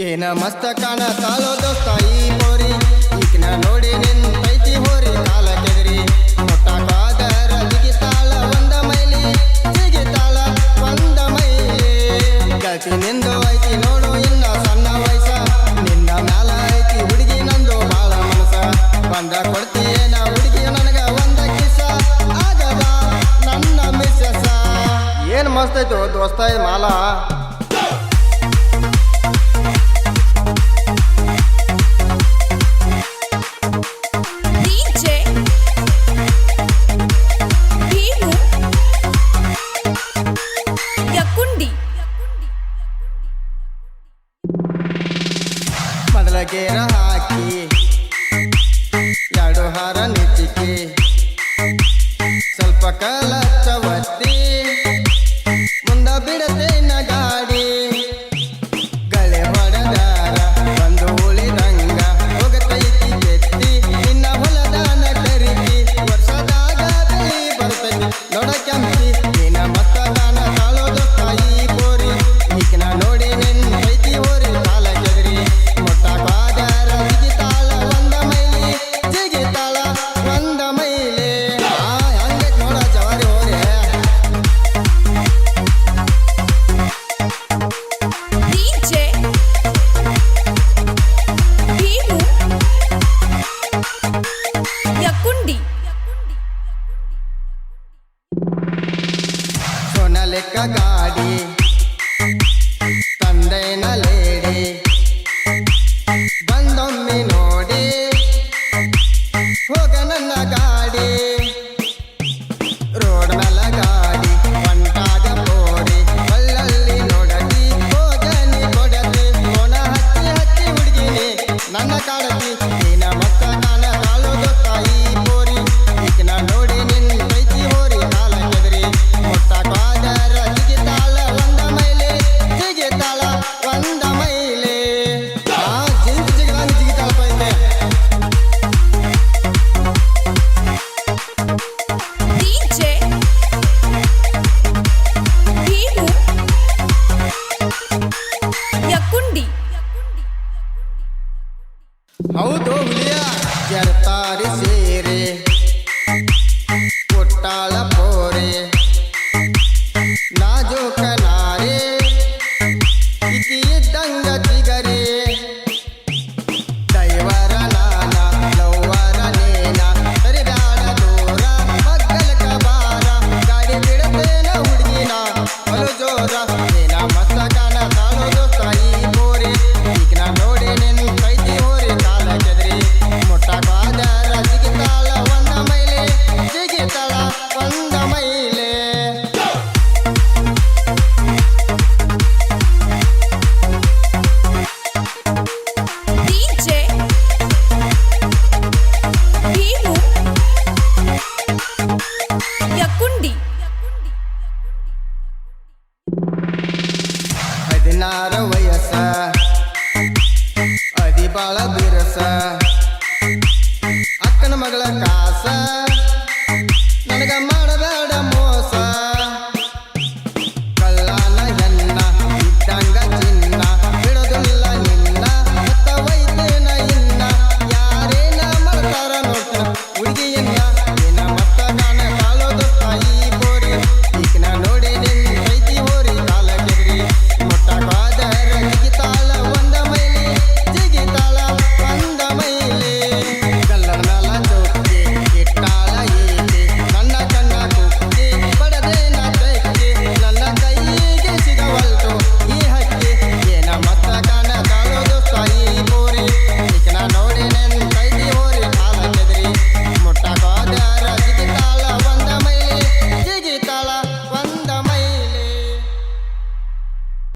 ಏನ ಮಸ್ತ ಕಾಣತಾಳೋ ದೋಸ್ತ ಈ ಪೋರಿ ಈಕಿನ ನೋಡಿ ನಿಂತೈತಿ ಹೋರಿ ಕಾಲ ಕೆದರಿ ಮುಟ್ಟಾಕಾದರ ಜಿಗಿತಾಳ ಒಂದ ಮೈಲಿ ಜಿಗಿತಾಳ ಒಂದ ಮೈಲಿ ಗೆಳತಿ ನಿಂದು ಐತಿ ನೋಡು ಇನ್ನ ಸಣ್ಣ ವಯಸ್ಸ ನಿನ್ನ ಮ್ಯಾಲ ಐತಿ ಹುಡುಗಿ ನಂದು ಬಾಳ ಮನಸ ಬಂದ ಕೊಡ್ತೀಯೇನ ಹುಡುಗಿ ನನಗ ಒಂದ ಕಿಸ ಆಗದ ನನ್ನ ಮಿಸ್ಸಸ ಏನ್ ಮಸ್ತ್ ಐತೋ ದೋಸ್ತ ಈ ಮಾಲ ಮಡಲಗೇರ ಹಾಕಿ ಎರಡು ಹಾರ ನೆಚ್ಚಿಕೆ ಸ್ವಲ್ಪ ಕಲಚವತ್ತಿ ಮುಂದ ಬಿಡತೇನ ಗಾಡಿ ಗಳೆ ಹೊಡೆದಾರ ಬಂದು ಉಳಿದಂಗ ಹೋಗತೈತಿ ಕೆತ್ತಿ ನಿನ್ನ ಹೊಲದಾನ ಕರಿತಿ ವರ್ಷದಾಗ ಬೆಳಿ ಬರ್ತೈತಿ ನೋಡ ಕೆಂಪಿ ಏನ ಮತ್ತದಾನ ತಾಳೋದು ತಾಯಿ ಬೋರಿ ಈಕಿನ ನೋಡಿ ನಿನ್ನೈತಿ ಹೋರಿ ಕಾಲ ಕೆದರಿ ಮುಟ್ಟಾಕಾದರ ಜಿಗಿತಾಳ ಒಂದ ಮೈಲಿ ಜಿಗಿತಾಳ ಒಂದ ಮೈಲಿ ಹಂಗೈತ್ ನೋಡ ಜವಾರಿ ಹೋರಿ ಸೋನ ಲೆಕ್ಕ ಗಾಡಿ ತಂದೆನ ಲೇಡಿ ಬಂದೊಮ್ಮೆ ನೋಡಿ ಹೋಗ ನನ್ನ ಗಾಡಿ ರೋಡ್ ಮೇಲ ಗಾಡಿ ಹೊಂಟಾಗ ಪೋರಿ ಬಳ್ಳಲ್ಲಿ ನೋಡತಿ ಹೋಗನಿ ಕೊಡತಿ ಕೋಣ ಹತ್ತಿ ಹತ್ತಿ ಹುಡುಗಿನಿ ನನ್ನ ಕಾಡತಿ ನೀನ ಮತ್ತ ಕಾಲ ಕಾಳೋದು ತಾಯಿ ಪೋರಿ ಈಗಿನ ನೋಡಿ ನಿನ್ನೈತಿ ಹೋರಿ ಕಾಲ ಕೆದರಿ ಮುಟ್ಟಾಕಾದರ ಜಿಗಿತಾಳ ಒಂದ ಮೈಲಿ ಜಿಗಿತಾಳ ಒಂದ ಮೈಲಿ ಜಿಂಕ್ ಜಿಗದಾನಿ ಜಿಗಿತಾಳಪ್ಪ ಹಿಂದೆ ಹೌದು ಹುಲಿಯ ಜರ್ತಾರಿ ಸೇರೆ ಕೊಟ್ಟಾಳ ಪೋರೆ ನಾಜೂಕ ನಾರೆ ಇತಿ ಇದ್ದಂಗ ಜಿಗರೆ ದೈವರ ನಾನ ಲವ್ವರ ನೇನ ಸರಿಬ್ಯಾಡ ದೂರ ಮಗ್ಗಲಕ ಬಾರ ಗಾಡಿ ಬಿಡತೇನ ಹುಡುಗಿನ ಬಲು ಜೋರ ಏನ ಮಸ್ತ ಕಾಣ ತಾಳೋದು ತಾಯಿ ಬೋರಿ ಈಗಿನ ನೋಡಿ ನಿಂತೈತಿ ಹೋರಿ ಕಾಲ ಕೆದರಿ ಮುಟ್ಟಾಕಾದರ ಜಿಗಿತಾಳ ಒಂದ ಮೈಲಿ ಜಿಗಿತಾಳ ಒಂದ ಮೈಲಿ ಹದಿನಾರು ವಯಸ್ಸ